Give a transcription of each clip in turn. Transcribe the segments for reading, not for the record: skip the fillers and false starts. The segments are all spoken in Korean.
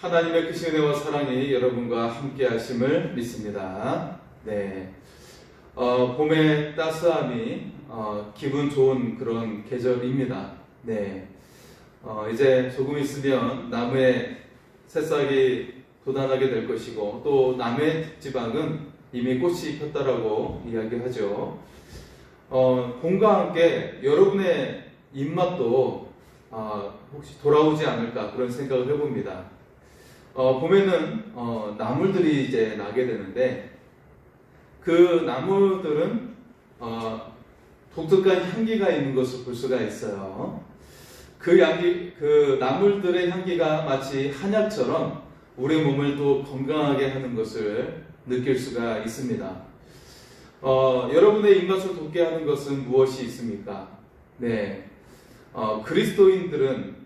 하나님의 크신 은혜와 사랑이 여러분과 함께 하심을 믿습니다. 네. 봄의 따스함이 기분 좋은 그런 계절입니다. 네. 이제 조금 있으면 나무에 새싹이 돋아나게 될 것이고, 또 남해 지방은 이미 꽃이 폈다라고 이야기하죠. 봄과 함께 여러분의 입맛도 혹시 돌아오지 않을까 그런 생각을 해봅니다. 봄에는 나물들이 이제 나게 되는데, 그 나물들은 독특한 향기가 있는 것을 볼 수가 있어요. 그 나물들의 향기가 마치 한약처럼 우리 몸을 또 건강하게 하는 것을 느낄 수가 있습니다. 여러분의 입맛을 돋게 하는 것은 무엇이 있습니까? 네, 그리스도인들은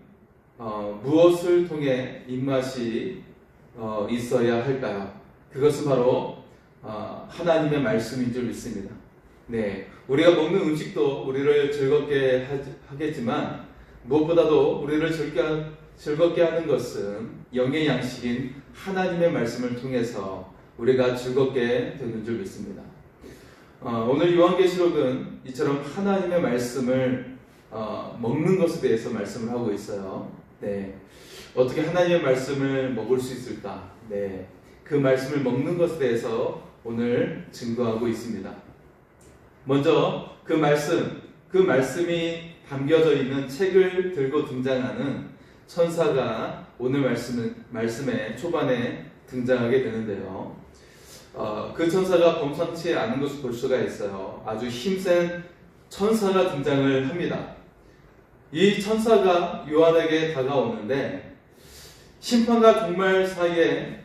무엇을 통해 입맛이 있어야 할까요? 그것은 바로 하나님의 말씀인 줄 믿습니다. 네, 우리가 먹는 음식도 우리를 즐겁게 하겠지만, 무엇보다도 우리를 즐겁게 하는 것은 영의 양식인 하나님의 말씀을 통해서 우리가 즐겁게 되는 줄 믿습니다. 오늘 요한계시록은 이처럼 하나님의 말씀을 먹는 것에 대해서 말씀을 하고 있어요. 네, 어떻게 하나님의 말씀을 먹을 수 있을까? 네, 그 말씀을 먹는 것에 대해서 오늘 증거하고 있습니다. 먼저 그 말씀이 담겨져 있는 책을 들고 등장하는 천사가 오늘 말씀의 초반에 등장하게 되는데요. 그 천사가 범상치 않은 것을 볼 수가 있어요. 아주 힘센 천사가 등장을 합니다. 이 천사가 요한에게 다가오는데, 심판과 종말 사이에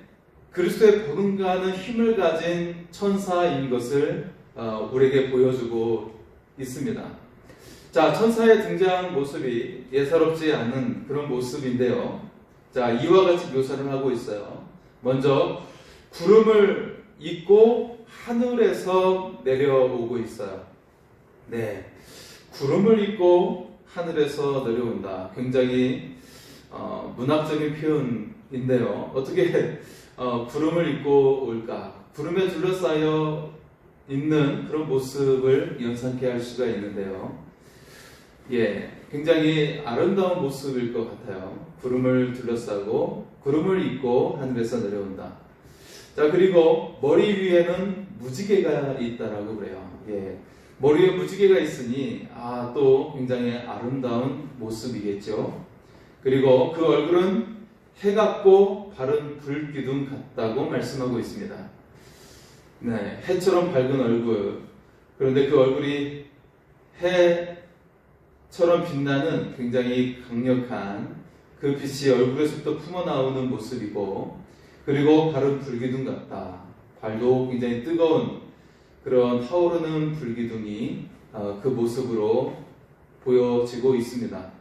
그리스도의 버금가는 힘을 가진 천사인 것을 우리에게 보여주고 있습니다. 자, 천사의 등장 모습이 예사롭지 않은 그런 모습인데요. 자, 이와 같이 묘사를 하고 있어요. 먼저 구름을 입고 하늘에서 내려오고 있어요. 네, 구름을 입고 하늘에서 내려온다. 굉장히 문학적인 표현인데요. 어떻게 구름을 입고 올까? 구름에 둘러싸여 있는 그런 모습을 연상케 할 수가 있는데요. 예, 굉장히 아름다운 모습일 것 같아요. 구름을 둘러싸고 구름을 입고 하늘에서 내려온다. 자, 그리고 머리 위에는 무지개가 있다라고 그래요. 예, 머리 위에 무지개가 있으니 또 굉장히 아름다운 모습이겠죠. 그리고 그 얼굴은 해 같고 바른 불기둥 같다고 말씀하고 있습니다. 네, 해처럼 밝은 얼굴. 그런데 그 얼굴이 해처럼 빛나는 굉장히 강력한 그 빛이 얼굴에서부터 품어나오는 모습이고, 그리고 바른 불기둥 같다. 발도 굉장히 뜨거운 그런 타오르는 불기둥이 그 모습으로 보여지고 있습니다.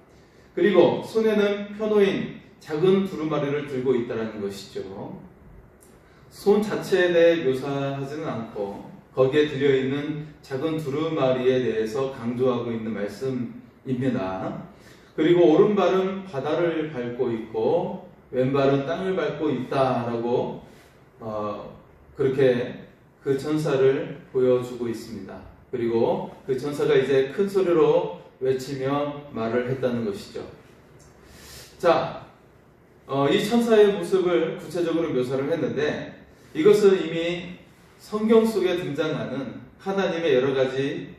그리고 손에는 펴놓인 작은 두루마리를 들고 있다는 것이죠. 손 자체에 대해 묘사하지는 않고 거기에 들려있는 작은 두루마리에 대해서 강조하고 있는 말씀입니다. 그리고 오른발은 바다를 밟고 있고 왼발은 땅을 밟고 있다라고 그렇게 그 천사를 보여주고 있습니다. 그리고 그 천사가 이제 큰 소리로 외치며 말을 했다는 것이죠. 자, 이 천사의 모습을 구체적으로 묘사를 했는데, 이것은 이미 성경 속에 등장하는 하나님의 여러 가지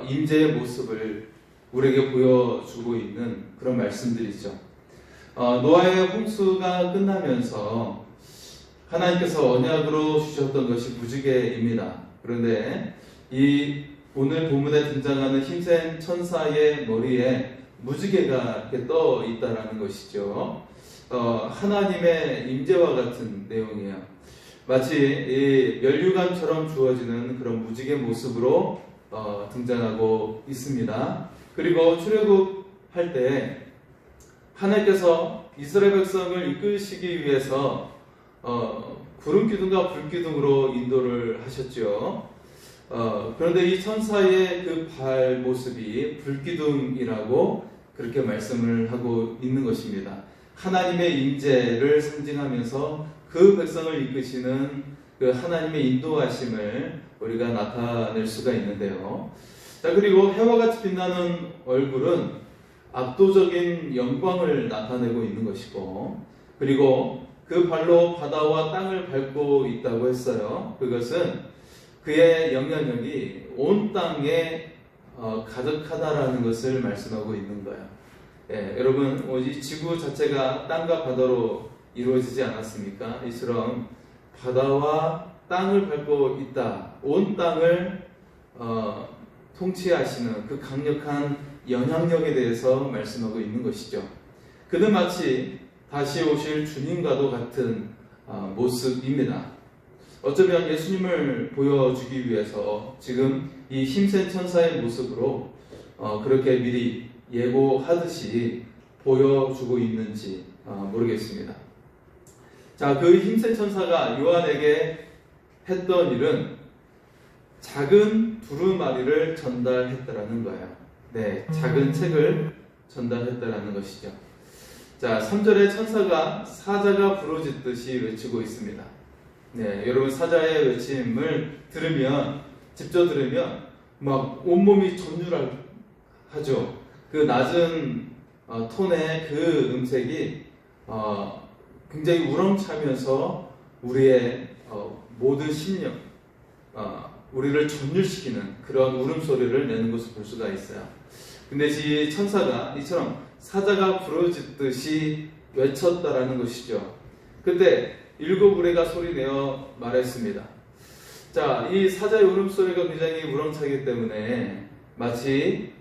임재의 모습을 우리에게 보여주고 있는 그런 말씀들이죠. 노아의 홍수가 끝나면서 하나님께서 언약으로 주셨던 것이 무지개입니다. 그런데 이 오늘 본문에 등장하는 힘센 천사의 머리에 무지개가 이렇게 떠 있다라는 것이죠. 하나님의 임재와 같은 내용이에요. 마치 이 면류관처럼 주어지는 그런 무지개 모습으로 등장하고 있습니다. 그리고 출애굽할 때 하나님께서 이스라엘 백성을 이끄시기 위해서 구름 기둥과 불 기둥으로 인도를 하셨죠. 그런데 이 천사의 그 발 모습이 불기둥이라고 그렇게 말씀을 하고 있는 것입니다. 하나님의 임재를 상징하면서 그 백성을 이끄시는 그 하나님의 인도하심을 우리가 나타낼 수가 있는데요. 자, 그리고 해와 같이 빛나는 얼굴은 압도적인 영광을 나타내고 있는 것이고, 그리고 그 발로 바다와 땅을 밟고 있다고 했어요. 그것은 그의 영향력이 온 땅에 가득하다라는 것을 말씀하고 있는 거예요. 예, 여러분, 이 지구 자체가 땅과 바다로 이루어지지 않았습니까? 이처럼 바다와 땅을 밟고 있다. 온 땅을 통치하시는 그 강력한 영향력에 대해서 말씀하고 있는 것이죠. 그는 마치 다시 오실 주님과도 같은 모습입니다. 어쩌면 예수님을 보여주기 위해서 지금 이 힘센 천사의 모습으로 그렇게 미리 예고하듯이 보여주고 있는지 모르겠습니다. 자, 그 힘센 천사가 요한에게 했던 일은 작은 두루마리를 전달했다라는 거예요. 네, 작은 책을 전달했다라는 것이죠. 자, 3절에 천사가 사자가 부르짖듯이 외치고 있습니다. 네, 여러분 사자의 외침을 들으면, 직접 들으면 막 온몸이 전율하죠. 그 낮은 톤의 그 음색이 굉장히 우렁차면서 우리의 모든 심령, 우리를 전율시키는 그런 울음소리를 내는 것을 볼 수가 있어요. 근데 이 천사가 이처럼 사자가 부르짖듯이 외쳤다라는 것이죠. 근데 7우레가 소리내어 말했습니다. 자, 이 사자의 울음소리가 굉장히 우렁차기 때문에 마치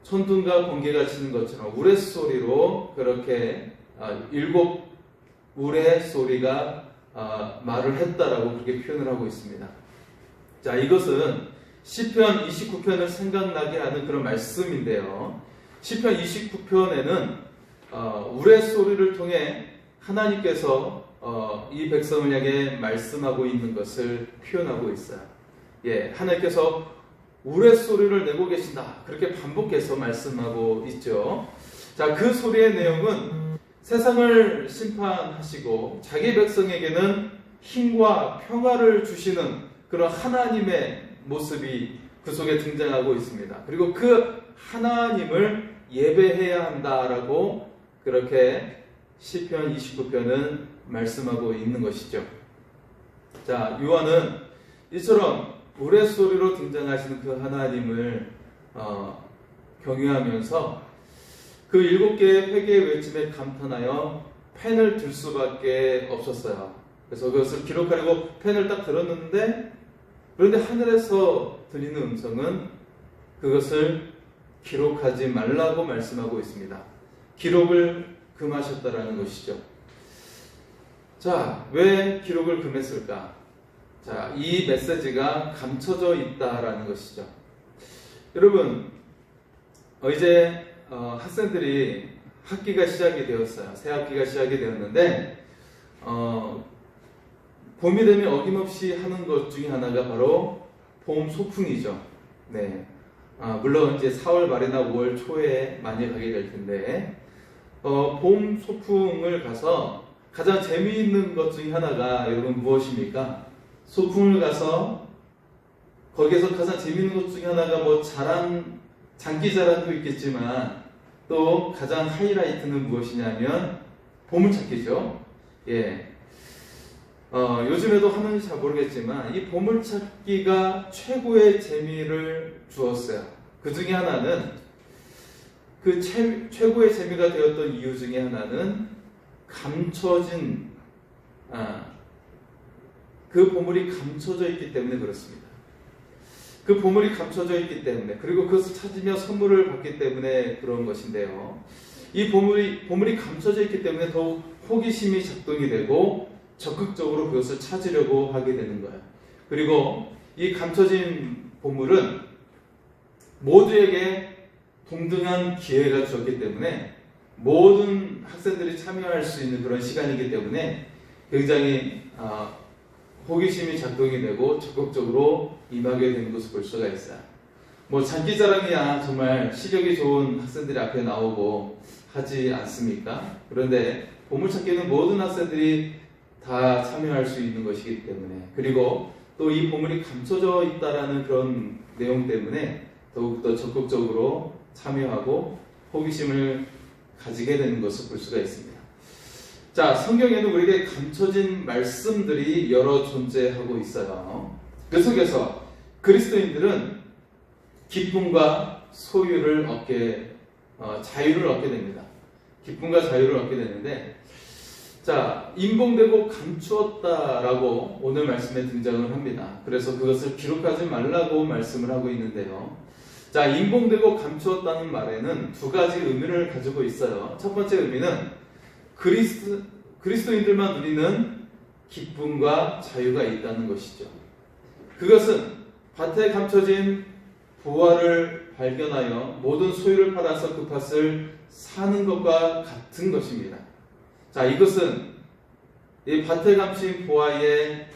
천둥과 번개가 치는 것처럼 우레소리로 그렇게 7우레 소리가 말을 했다라고 그렇게 표현을 하고 있습니다. 자, 이것은 시편 29편을 생각나게 하는 그런 말씀인데요. 시편 29편에는 우레소리를 통해 하나님께서 이 백성을 향해 말씀하고 있는 것을 표현하고 있어요. 예, 하나님께서 우레소리를 내고 계신다. 그렇게 반복해서 말씀하고 있죠. 자, 그 소리의 내용은 세상을 심판하시고 자기 백성에게는 힘과 평화를 주시는 그런 하나님의 모습이 그 속에 등장하고 있습니다. 그리고 그 하나님을 예배해야 한다라고 그렇게 시편 29편은 말씀하고 있는 것이죠. 자, 요한은 이처럼 우레소리로 등장하시는 그 하나님을 경외하면서 그 7개의 회개의 외침에 감탄하여 펜을 들 수밖에 없었어요. 그래서 그것을 기록하려고 펜을 딱 들었는데, 그런데 하늘에서 들리는 음성은 그것을 기록하지 말라고 말씀하고 있습니다. 기록을 금하셨다라는 것이죠. 자, 왜 기록을 금했을까? 자, 이 메시지가 감춰져 있다라는 것이죠. 여러분, 이제 학생들이 학기가 시작이 되었어요. 새 학기가 시작이 되었는데 봄이 되면 어김없이 하는 것 중에 하나가 바로 봄 소풍이죠. 네. 물론 이제 4월 말이나 5월 초에 많이 가게 될 텐데, 봄 소풍을 가서 가장 재미있는 것 중에 하나가 여러분 무엇입니까? 소풍을 가서 거기에서 가장 재미있는 것 중에 하나가 뭐 장기자랑도 있겠지만 또 가장 하이라이트는 무엇이냐면 보물찾기죠. 예. 요즘에도 하는지 잘 모르겠지만 이 보물찾기가 최고의 재미를 주었어요. 그 중에 하나는 그 최고의 재미가 되었던 이유 중에 하나는 감춰진 그 보물이 감춰져 있기 때문에 그렇습니다. 그 보물이 감춰져 있기 때문에, 그리고 그것을 찾으며 선물을 받기 때문에 그런 것인데요. 이 보물이 감춰져 있기 때문에 더욱 호기심이 작동이 되고 적극적으로 그것을 찾으려고 하게 되는 거예요. 그리고 이 감춰진 보물은 모두에게 동등한 기회가 주었기 때문에 모든 학생들이 참여할 수 있는 그런 시간이기 때문에 굉장히 호기심이 작동이 되고 적극적으로 임하게 되는 것을 볼 수가 있어요. 뭐 장기자랑이야 정말 시력이 좋은 학생들이 앞에 나오고 하지 않습니까? 그런데 보물찾기는 모든 학생들이 다 참여할 수 있는 것이기 때문에, 그리고 또 이 보물이 감춰져 있다라는 그런 내용 때문에 더욱더 적극적으로 참여하고 호기심을 가지게 되는 것을 볼 수가 있습니다. 자, 성경에는 우리에게 감춰진 말씀들이 여러 존재하고 있어요. 그 속에서 그리스도인들은 기쁨과 소유를 자유를 얻게 됩니다. 기쁨과 자유를 얻게 되는데, 자, 인봉되고 감추었다라고 오늘 말씀에 등장을 합니다. 그래서 그것을 기록하지 말라고 말씀을 하고 있는데요. 자, 인봉되고 감추었다는 말에는 두 가지 의미를 가지고 있어요. 첫 번째 의미는 그리스도인들만 누리는 기쁨과 자유가 있다는 것이죠. 그것은 밭에 감춰진 부활을 발견하여 모든 소유를 팔아서 그 밭을 사는 것과 같은 것입니다. 자, 이것은 이 밭에 감춘 보화의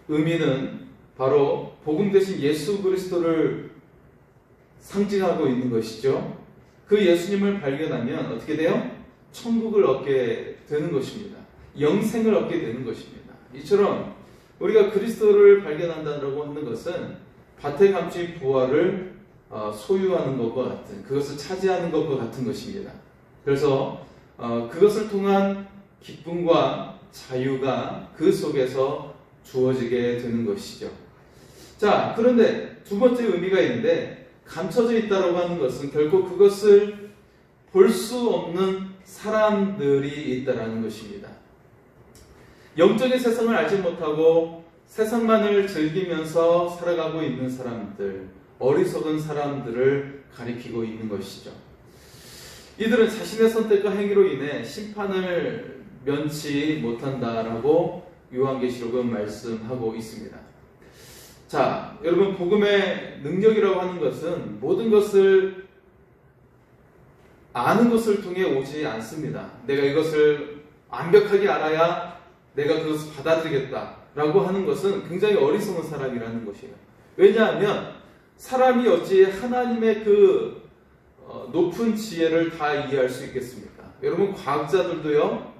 의미는 바로 복음 대신 예수 그리스도를 상징하고 있는 것이죠. 그 예수님을 발견하면 어떻게 돼요? 천국을 얻게 되는 것입니다. 영생을 얻게 되는 것입니다. 이처럼 우리가 그리스도를 발견한다고 하는 것은 밭에 감춘 부활을 소유하는 것과 같은, 그것을 차지하는 것과 같은 것입니다. 그래서 그것을 통한 기쁨과 자유가 그 속에서 주어지게 되는 것이죠. 자, 그런데 두 번째 의미가 있는데, 감춰져 있다고 하는 것은 결국 그것을 볼 수 없는 사람들이 있다라는 것입니다. 영적인 세상을 알지 못하고 세상만을 즐기면서 살아가고 있는 사람들, 어리석은 사람들을 가리키고 있는 것이죠. 이들은 자신의 선택과 행위로 인해 심판을 면치 못한다라고 요한계시록은 말씀하고 있습니다. 자, 여러분, 복음의 능력이라고 하는 것은 모든 것을 아는 것을 통해 오지 않습니다. 내가 이것을 완벽하게 알아야 내가 그것을 받아들이겠다라고 하는 것은 굉장히 어리석은 사람이라는 것이에요. 왜냐하면 사람이 어찌 하나님의 그 높은 지혜를 다 이해할 수 있겠습니까? 여러분, 과학자들도요,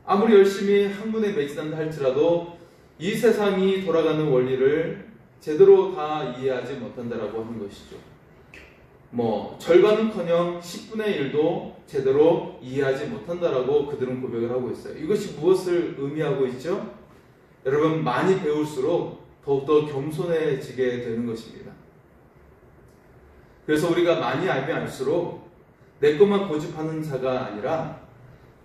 아무리 열심히 학문에 매진한다 할지라도 이 세상이 돌아가는 원리를 제대로 다 이해하지 못한다라고 하는 것이죠. 절반은커녕 10분의 1도 제대로 이해하지 못한다라고 그들은 고백을 하고 있어요. 이것이 무엇을 의미하고 있죠? 여러분, 많이 배울수록 더욱더 겸손해지게 되는 것입니다. 그래서 우리가 많이 알면 알수록 내 것만 고집하는 자가 아니라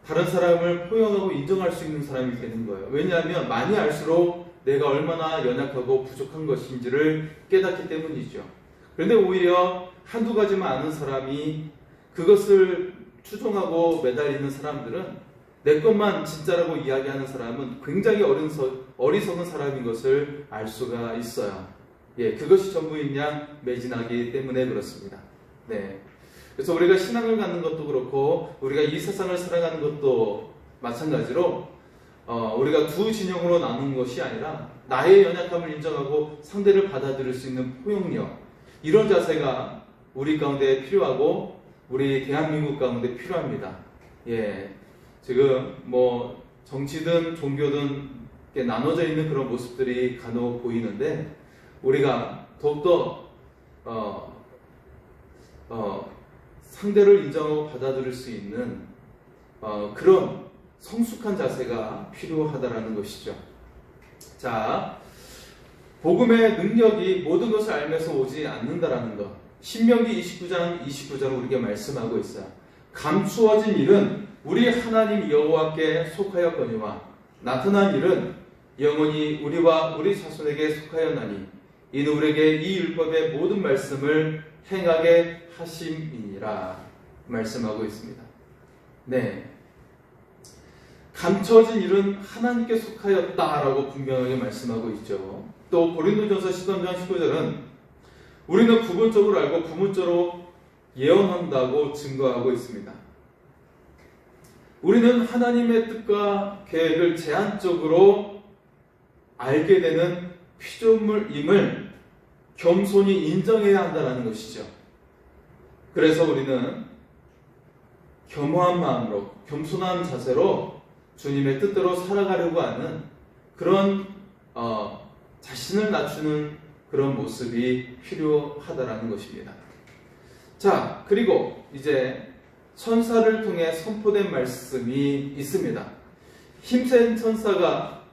다른 사람을 포용하고 인정할 수 있는 사람이 되는 거예요. 왜냐하면 많이 알수록 내가 얼마나 연약하고 부족한 것인지를 깨닫기 때문이죠. 그런데 오히려 한두 가지만 아는 사람이 그것을 추종하고 매달리는 사람들은 내 것만 진짜라고 이야기하는 사람은 굉장히 어리석은 사람인 것을 알 수가 있어요. 그것이 전부인 양 매진하기 때문에 그렇습니다. 네. 그래서 우리가 신앙을 갖는 것도 그렇고 우리가 이 세상을 살아가는 것도 마찬가지로 우리가 두 진영으로 나눈 것이 아니라 나의 연약함을 인정하고 상대를 받아들일 수 있는 포용력, 이런 자세가 우리 가운데 필요하고 우리 대한민국 가운데 필요합니다. 지금 정치든 종교든 이렇게 나눠져 있는 그런 모습들이 간혹 보이는데, 우리가 더욱더 상대를 인정하고 받아들일 수 있는 그런 성숙한 자세가 필요하다라는 것이죠. 자, 복음의 능력이 모든 것을 알면서 오지 않는다라는 것, 신명기 29장 우리에게 말씀하고 있어요. 감추어진 일은 우리 하나님 여호와께 속하였거니와 나타난 일은 영원히 우리와 우리 자손에게 속하였나니 이는 우리에게 이 율법의 모든 말씀을 행하게 하심이니라 말씀하고 있습니다. 네, 감춰진 일은 하나님께 속하였다라고 분명하게 말씀하고 있죠. 또 고린도전서 13장 19절은 우리는 부분적으로 알고 부분적으로 예언한다고 증거하고 있습니다. 우리는 하나님의 뜻과 계획을 제한적으로 알게 되는 피조물임을 겸손히 인정해야 한다는 것이죠. 그래서 우리는 겸허한 마음으로, 겸손한 자세로 주님의 뜻대로 살아가려고 하는 그런 자신을 낮추는 그런 모습이 필요하다라는 것입니다. 자, 그리고 이제 천사를 통해 선포된 말씀이 있습니다. 힘센 천사가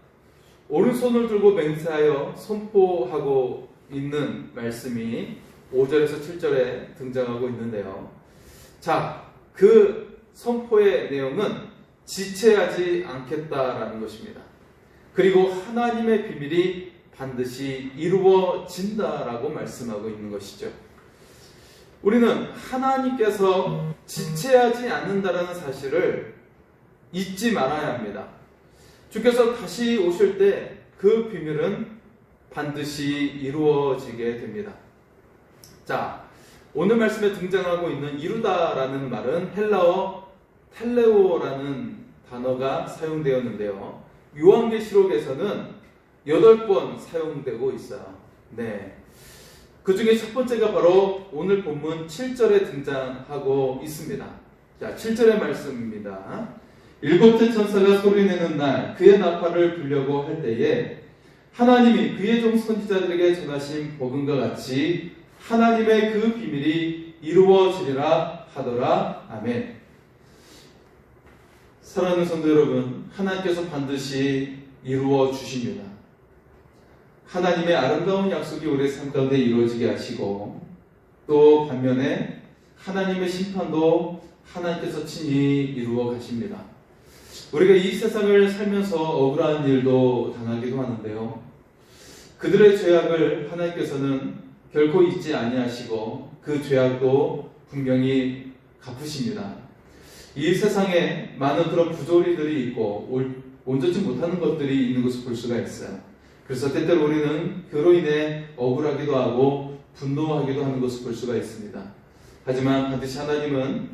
오른손을 들고 맹세하여 선포하고 있는 말씀이 5절에서 7절에 등장하고 있는데요. 자, 그 선포의 내용은 지체하지 않겠다라는 것입니다. 그리고 하나님의 비밀이 반드시 이루어진다라고 말씀하고 있는 것이죠. 우리는 하나님께서 지체하지 않는다라는 사실을 잊지 말아야 합니다. 주께서 다시 오실 때 그 비밀은 반드시 이루어지게 됩니다. 자, 오늘 말씀에 등장하고 있는 이루다라는 말은 헬라어 텔레오라는 단어가 사용되었는데요. 요한계시록에서는 8번 사용되고 있어요. 네. 그 중에 첫 번째가 바로 오늘 본문 7절에 등장하고 있습니다. 자, 7절의 말씀입니다. 일곱째 천사가 소리내는 날 그의 나팔을 불려고 할 때에 하나님이 그의 종 선지자들에게 전하신 복음과 같이 하나님의 그 비밀이 이루어지리라 하더라. 아멘. 사랑하는 성도 여러분, 하나님께서 반드시 이루어 주십니다. 하나님의 아름다운 약속이 우리의 삶 가운데 이루어지게 하시고, 또 반면에 하나님의 심판도 하나님께서 친히 이루어 가십니다. 우리가 이 세상을 살면서 억울한 일도 당하기도 하는데요. 그들의 죄악을 하나님께서는 결코 잊지 아니하시고 그 죄악도 분명히 갚으십니다. 이 세상에 많은 그런 부조리들이 있고 온전치 못하는 것들이 있는 것을 볼 수가 있어요. 그래서 때때로 우리는 그로 인해 억울하기도 하고 분노하기도 하는 것을 볼 수가 있습니다. 하지만 반드시 하나님은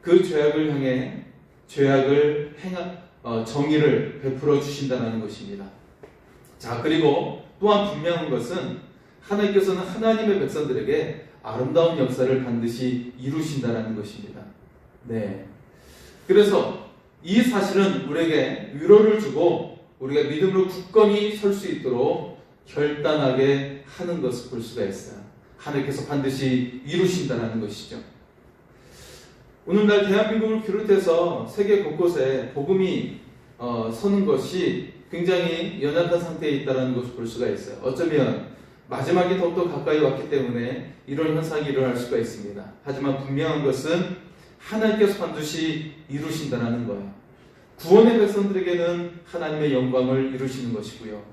그 죄악을 향해 죄악을 정의를 베풀어 주신다는 것입니다. 자, 그리고 또한 분명한 것은 하나님께서는 하나님의 백성들에게 아름다운 역사를 반드시 이루신다는 것입니다. 네. 그래서 이 사실은 우리에게 위로를 주고 우리가 믿음으로 굳건히 설 수 있도록 결단하게 하는 것을 볼 수가 있어요. 하나님께서 반드시 이루신다는 것이죠. 오늘날 대한민국을 비롯해서 세계 곳곳에 복음이 서는 것이 굉장히 연약한 상태에 있다는 것을 볼 수가 있어요. 어쩌면 마지막이 더욱더 가까이 왔기 때문에 이런 현상이 일어날 수가 있습니다. 하지만 분명한 것은 하나님께서 반드시 이루신다는 거예요. 구원의 백성들에게는 하나님의 영광을 이루시는 것이고요.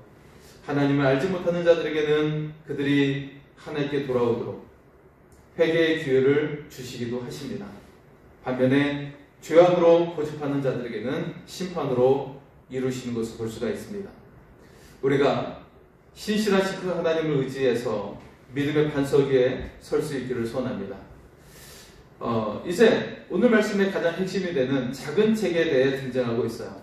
하나님을 알지 못하는 자들에게는 그들이 하나님께 돌아오도록 회개의 기회를 주시기도 하십니다. 반면에 죄악으로 고집하는 자들에게는 심판으로 이루시는 것을 볼 수가 있습니다. 우리가 신실하신 그 하나님을 의지해서 믿음의 반석 위에 설 수 있기를 소원합니다. 이제 오늘 말씀의 가장 핵심이 되는 작은 책에 대해 등장하고 있어요.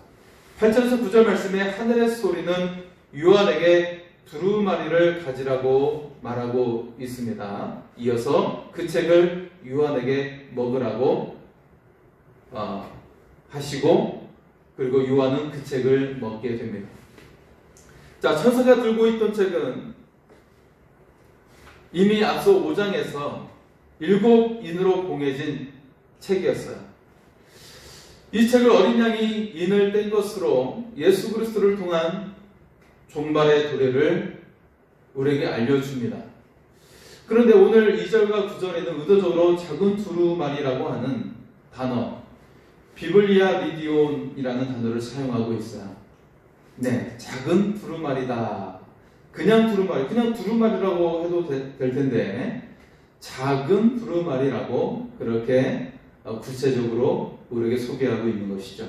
8절에서 9절 말씀에 하늘의 소리는 요한에게 두루마리를 가지라고 말하고 있습니다. 이어서 그 책을 요한에게 먹으라고 하시고, 그리고 요한은 그 책을 먹게 됩니다. 자, 천사가 들고 있던 책은 이미 앞서 5장에서 7인으로 봉해진 책이었어요. 이 책을 어린 양이 인을 뗀 것으로 예수 그리스도를 통한 종말의 도래를 우리에게 알려줍니다. 그런데 오늘 2절과 9절에는 의도적으로 작은 두루마리라고 하는 단어, 비블리아 리디온이라는 단어를 사용하고 있어요. 네, 작은 두루마리다. 그냥 두루마리라고 해도 될 텐데 작은 두루마리라고 그렇게 구체적으로 우리에게 소개하고 있는 것이죠.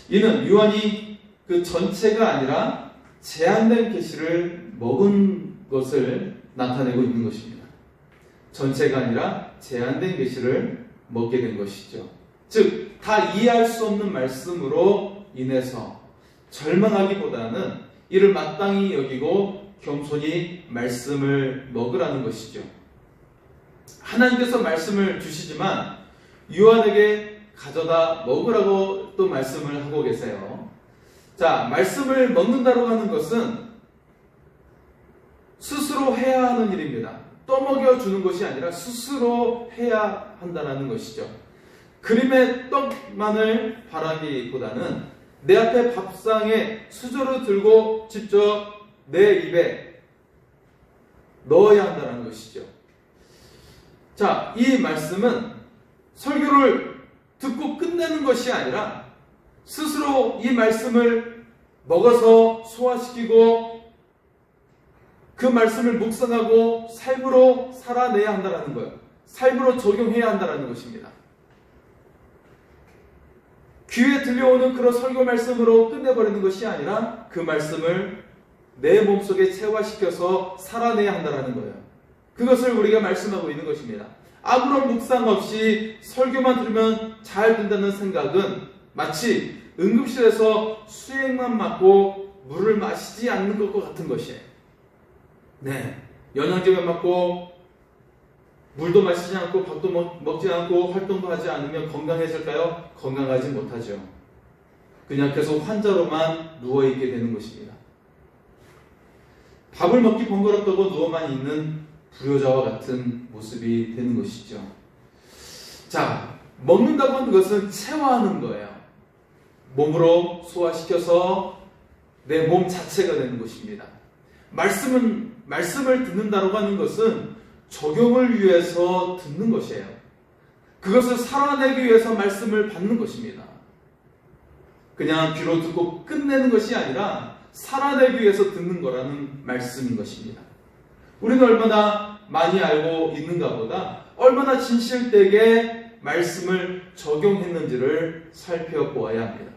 이는 요한이 그 전체가 아니라 제한된 계시를 먹은 것을 나타내고 있는 것입니다. 전체가 아니라 제한된 계시를 먹게 된 것이죠. 즉, 다 이해할 수 없는 말씀으로 인해서 절망하기보다는 이를 마땅히 여기고 겸손히 말씀을 먹으라는 것이죠. 하나님께서 말씀을 주시지만 요한에게 가져다 먹으라고 또 말씀을 하고 계세요. 자, 말씀을 먹는다고 하는 것은 스스로 해야 하는 일입니다. 떠먹여주는 것이 아니라 스스로 해야 한다는 것이죠. 그림의 떡만을 바라기보다는 내 앞에 밥상에 수저를 들고 직접 내 입에 넣어야 한다는 것이죠. 자, 이 말씀은 설교를 듣고 끝내는 것이 아니라 스스로 이 말씀을 먹어서 소화시키고 그 말씀을 묵상하고 삶으로 살아내야 한다는 거예요. 삶으로 적용해야 한다는 것입니다. 귀에 들려오는 그런 설교 말씀으로 끝내버리는 것이 아니라 그 말씀을 내 몸속에 체화시켜서 살아내야 한다는 거예요. 그것을 우리가 말씀하고 있는 것입니다. 아무런 묵상 없이 설교만 들으면 잘 된다는 생각은 마치 응급실에서 수액만 맞고 물을 마시지 않는 것과 같은 것이에요. 네, 영양제만 맞고 물도 마시지 않고 밥도 먹지 않고 활동도 하지 않으면 건강해질까요? 건강하지 못하죠. 그냥 계속 환자로만 누워있게 되는 것입니다. 밥을 먹기 번거롭다고 누워만 있는 불효자와 같은 모습이 되는 것이죠. 자, 먹는다고 하는 것은 체화하는 거예요. 몸으로 소화시켜서 내 몸 자체가 되는 것입니다. 말씀을 듣는다고 하는 것은 적용을 위해서 듣는 것이에요. 그것을 살아내기 위해서 말씀을 받는 것입니다. 그냥 귀로 듣고 끝내는 것이 아니라 살아내기 위해서 듣는 거라는 말씀인 것입니다. 우리는 얼마나 많이 알고 있는가 보다 얼마나 진실되게 말씀을 적용했는지를 살펴보아야 합니다.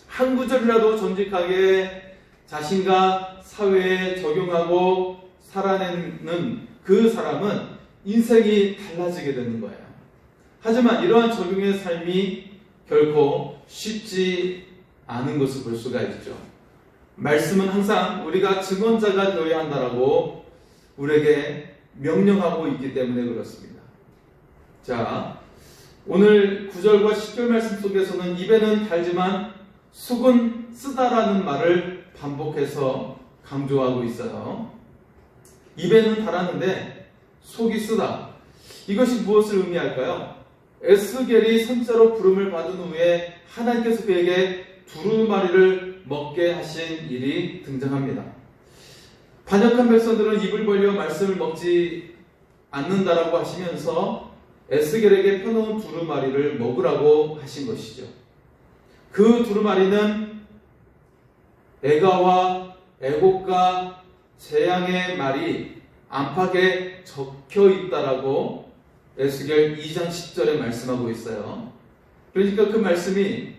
한 구절이라도 정직하게 자신과 사회에 적용하고 살아내는 그 사람은 인생이 달라지게 되는 거예요. 하지만 이러한 적용의 삶이 결코 쉽지 않은 것을 볼 수가 있죠. 말씀은 항상 우리가 증언자가 되어야 한다라고 우리에게 명령하고 있기 때문에 그렇습니다. 자, 오늘 9절과 10절 말씀 속에서는 입에는 달지만 속은 쓰다라는 말을 반복해서 강조하고 있어요. 입에는 달았는데 속이 쓰다. 이것이 무엇을 의미할까요? 에스겔이 선자로 부름을 받은 후에 하나님께서 그에게 두루마리를 먹게 하신 일이 등장합니다. 반역한 백성들은 입을 벌려 말씀을 먹지 않는다라고 하시면서 에스겔에게 펴놓은 두루마리를 먹으라고 하신 것이죠. 그 두루마리는 애가와 애곡과 재앙의 말이 안팎에 적혀 있다라고 에스겔 2장 10절에 말씀하고 있어요. 그러니까 그 말씀이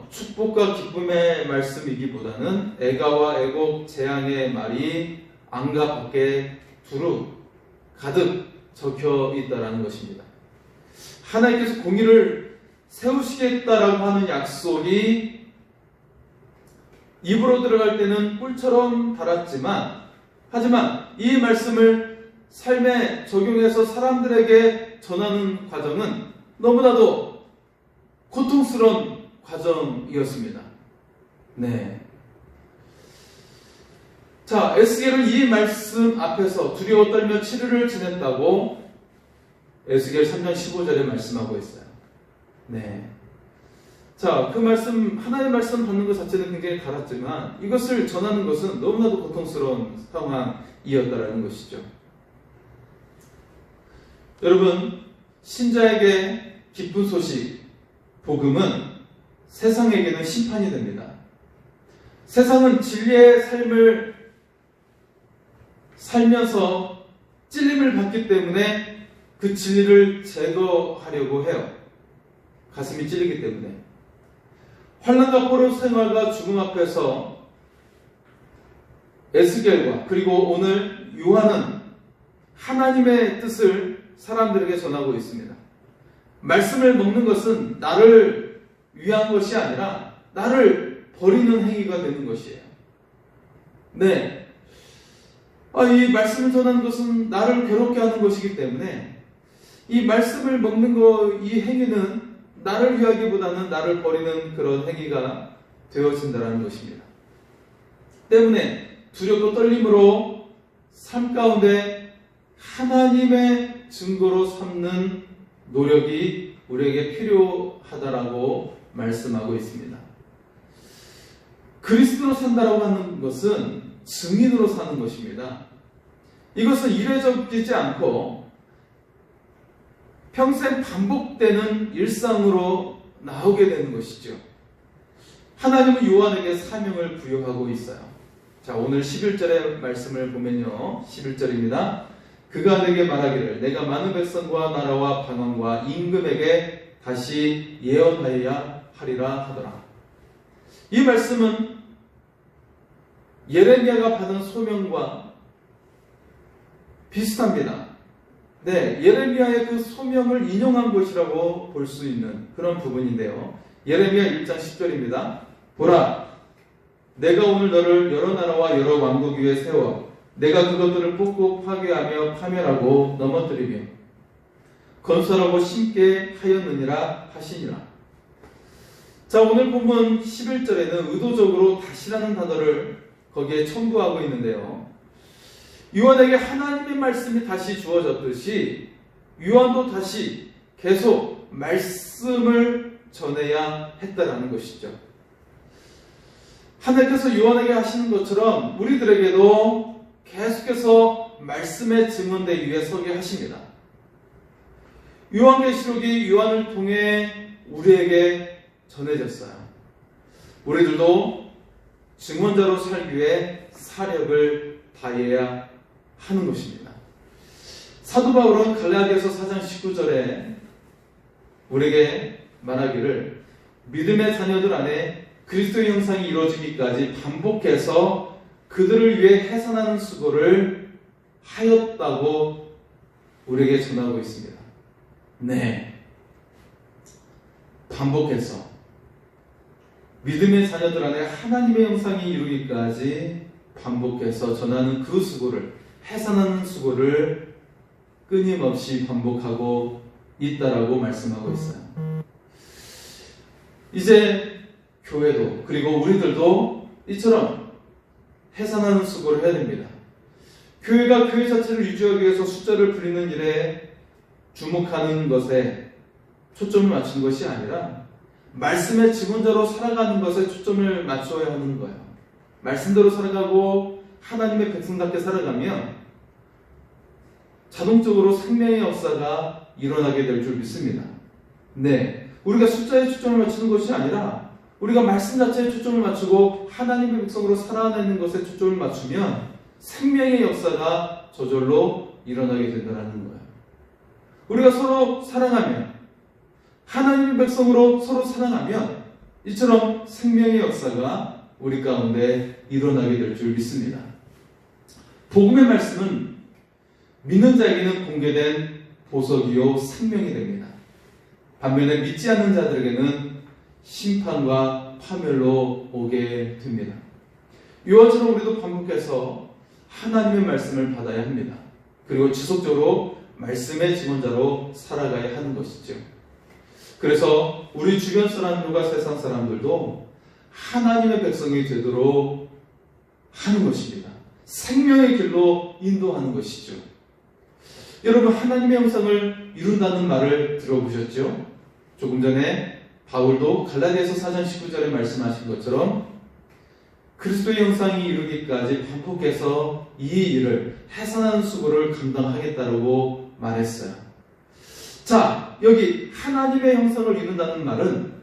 축복과 기쁨의 말씀이기보다는 애가와 애곡 재앙의 말이 안과 밖에 두루 가득 적혀 있다라는 것입니다. 하나님께서 공의를 세우시겠다라고 하는 약속이 입으로 들어갈 때는 꿀처럼 달았지만, 하지만 이 말씀을 삶에 적용해서 사람들에게 전하는 과정은 너무나도 고통스러운 과정이었습니다. 네. 자, 에스겔은 이 말씀 앞에서 두려워 떨며 7일을 지냈다고 에스겔 3장 15절에 말씀하고 있어요. 네. 자, 그 말씀, 하나님의 말씀 받는 것 자체는 굉장히 달았지만 이것을 전하는 것은 너무나도 고통스러운 상황이었다라는 것이죠. 여러분, 신자에게 기쁜 소식, 복음은 세상에게는 심판이 됩니다. 세상은 진리의 삶을 살면서 찔림을 받기 때문에 그 진리를 제거하려고 해요. 가슴이 찔리기 때문에. 환난과 포로 생활과 죽음 앞에서 에스겔과 그리고 오늘 요한은 하나님의 뜻을 사람들에게 전하고 있습니다. 말씀을 먹는 것은 나를 위한 것이 아니라 나를 버리는 행위가 되는 것이에요. 네. 이 말씀을 전하는 것은 나를 괴롭게 하는 것이기 때문에 이 말씀을 먹는 이 행위는 나를 위하기보다는 나를 버리는 그런 행위가 되어진다는 것입니다. 때문에 두렵고 떨림으로 삶 가운데 하나님의 증거로 삼는 노력이 우리에게 필요하다라고 말씀하고 있습니다. 그리스도로 산다라고 하는 것은 증인으로 사는 것입니다. 이것은 이례적이지 않고 평생 반복되는 일상으로 나오게 되는 것이죠. 하나님은 요한에게 사명을 부여하고 있어요. 자, 오늘 11절의 말씀을 보면요. 11절입니다. 그가 내게 말하기를 내가 많은 백성과 나라와 방언과 임금에게 다시 예언하여야 하리라 하더라. 이 말씀은 예레미야가 받은 소명과 비슷합니다. 네, 예레미야의 그 소명을 인용한 것이라고 볼 수 있는 그런 부분인데요. 예레미야 1장 10절입니다. 보라, 내가 오늘 너를 여러 나라와 여러 왕국 위에 세워 내가 그것들을 뽑고 파괴하며 파멸하고 넘어뜨리며 건설하고 심게 하였느니라 하시니라. 자, 오늘 본문 11절에는 의도적으로 다시라는 단어를 거기에 첨부하고 있는데요. 요한에게 하나님의 말씀이 다시 주어졌듯이 요한도 다시 계속 말씀을 전해야 했다라는 것이죠. 하나님께서 요한에게 하시는 것처럼 우리들에게도 계속해서 말씀의 증언대 위에 서게 하십니다. 요한계시록이 요한을 통해 우리에게 전해졌어요. 우리들도 증언자로 살기 위해 사력을 다해야 하는 것입니다. 사도 바울은 갈라디아서 4장 19절에 우리에게 말하기를 믿음의 자녀들 안에 그리스도의 형상이 이루어지기까지 반복해서 그들을 위해 해산하는 수고를 하였다고 우리에게 전하고 있습니다. 네, 반복해서 믿음의 자녀들 안에 하나님의 형상이 이루기까지 반복해서 전하는 그 수고를, 해산하는 수고를 끊임없이 반복하고 있다라고 말씀하고 있어요. 이제 교회도 그리고 우리들도 이처럼 해산하는 수고를 해야 됩니다. 교회가 교회 자체를 유지하기 위해서 숫자를 불리는 일에 주목하는 것에 초점을 맞추는 것이 아니라 말씀의 증언자로 살아가는 것에 초점을 맞춰야 하는 거예요. 말씀대로 살아가고 하나님의 백성답게 살아가면 자동적으로 생명의 역사가 일어나게 될 줄 믿습니다. 네, 우리가 숫자에 초점을 맞추는 것이 아니라 우리가 말씀 자체에 초점을 맞추고 하나님의 백성으로 살아내는 것에 초점을 맞추면 생명의 역사가 저절로 일어나게 된다는 거예요. 우리가 서로 사랑하면, 하나님의 백성으로 서로 사랑하면 이처럼 생명의 역사가 우리 가운데 일어나게 될 줄 믿습니다. 복음의 말씀은 믿는 자에게는 공개된 보석이요 생명이 됩니다. 반면에 믿지 않는 자들에게는 심판과 파멸로 오게 됩니다. 요한처럼 우리도 반복해서 하나님의 말씀을 받아야 합니다. 그리고 지속적으로 말씀의 증언자로 살아가야 하는 것이죠. 그래서 우리 주변 사람들과 세상 사람들도 하나님의 백성이 되도록 하는 것입니다. 생명의 길로 인도하는 것이죠. 여러분, 하나님의 형상을 이룬다는 말을 들어보셨죠? 조금 전에 바울도 갈라디아서 4장 19절에 말씀하신 것처럼 그리스도의 형상이 이루기까지 반복해서 이 일을 해산하는 수고를 감당하겠다고 말했어요. 자, 여기 하나님의 형상을 이룬다는 말은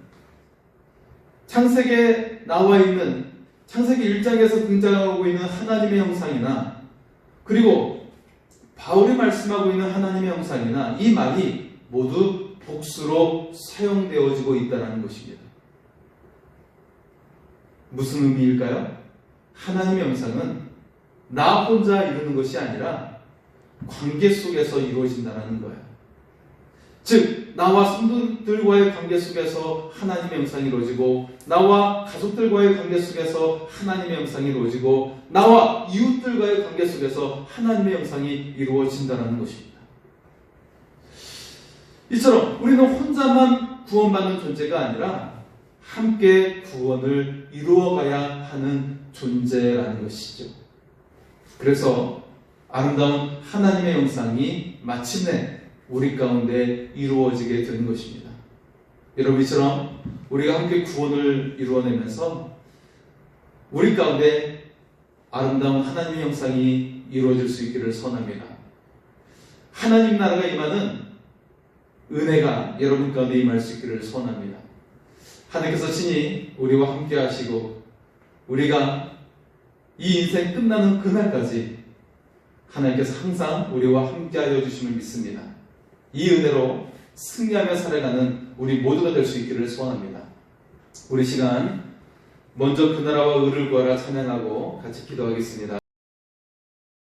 창세기에 나와 있는 창세기 1장에서 등장하고 있는 하나님의 형상이나 그리고 바울이 말씀하고 있는 하나님의 형상이나 이 말이 모두 복수로 사용되어지고 있다는 것입니다. 무슨 의미일까요? 하나님의 형상은 나 혼자 이루는 것이 아니라 관계 속에서 이루어진다는 거예요. 즉, 나와 성도들과의 관계 속에서 하나님의 형상이 이루어지고 나와 가족들과의 관계 속에서 하나님의 형상이 이루어지고 나와 이웃들과의 관계 속에서 하나님의 형상이 이루어진다는 것입니다. 이처럼 우리는 혼자만 구원받는 존재가 아니라 함께 구원을 이루어가야 하는 존재라는 것이죠. 그래서 아름다운 하나님의 형상이 마침내 우리 가운데 이루어지게 되는 것입니다. 여러분, 이처럼 우리가 함께 구원을 이루어내면서 우리 가운데 아름다운 하나님의 형상이 이루어질 수 있기를 선합니다. 하나님 나라가 임하는 은혜가 여러분 가운데 임할 수 있기를 선합니다. 하나님께서 친히 우리와 함께 하시고 우리가 이 인생 끝나는 그날까지 하나님께서 항상 우리와 함께 하여 주심을 믿습니다. 이 은혜로 승리하며 살아가는 우리 모두가 될 수 있기를 소원합니다. 우리 시간 먼저 그 나라와 의를 구하라 찬양하고 같이 기도하겠습니다.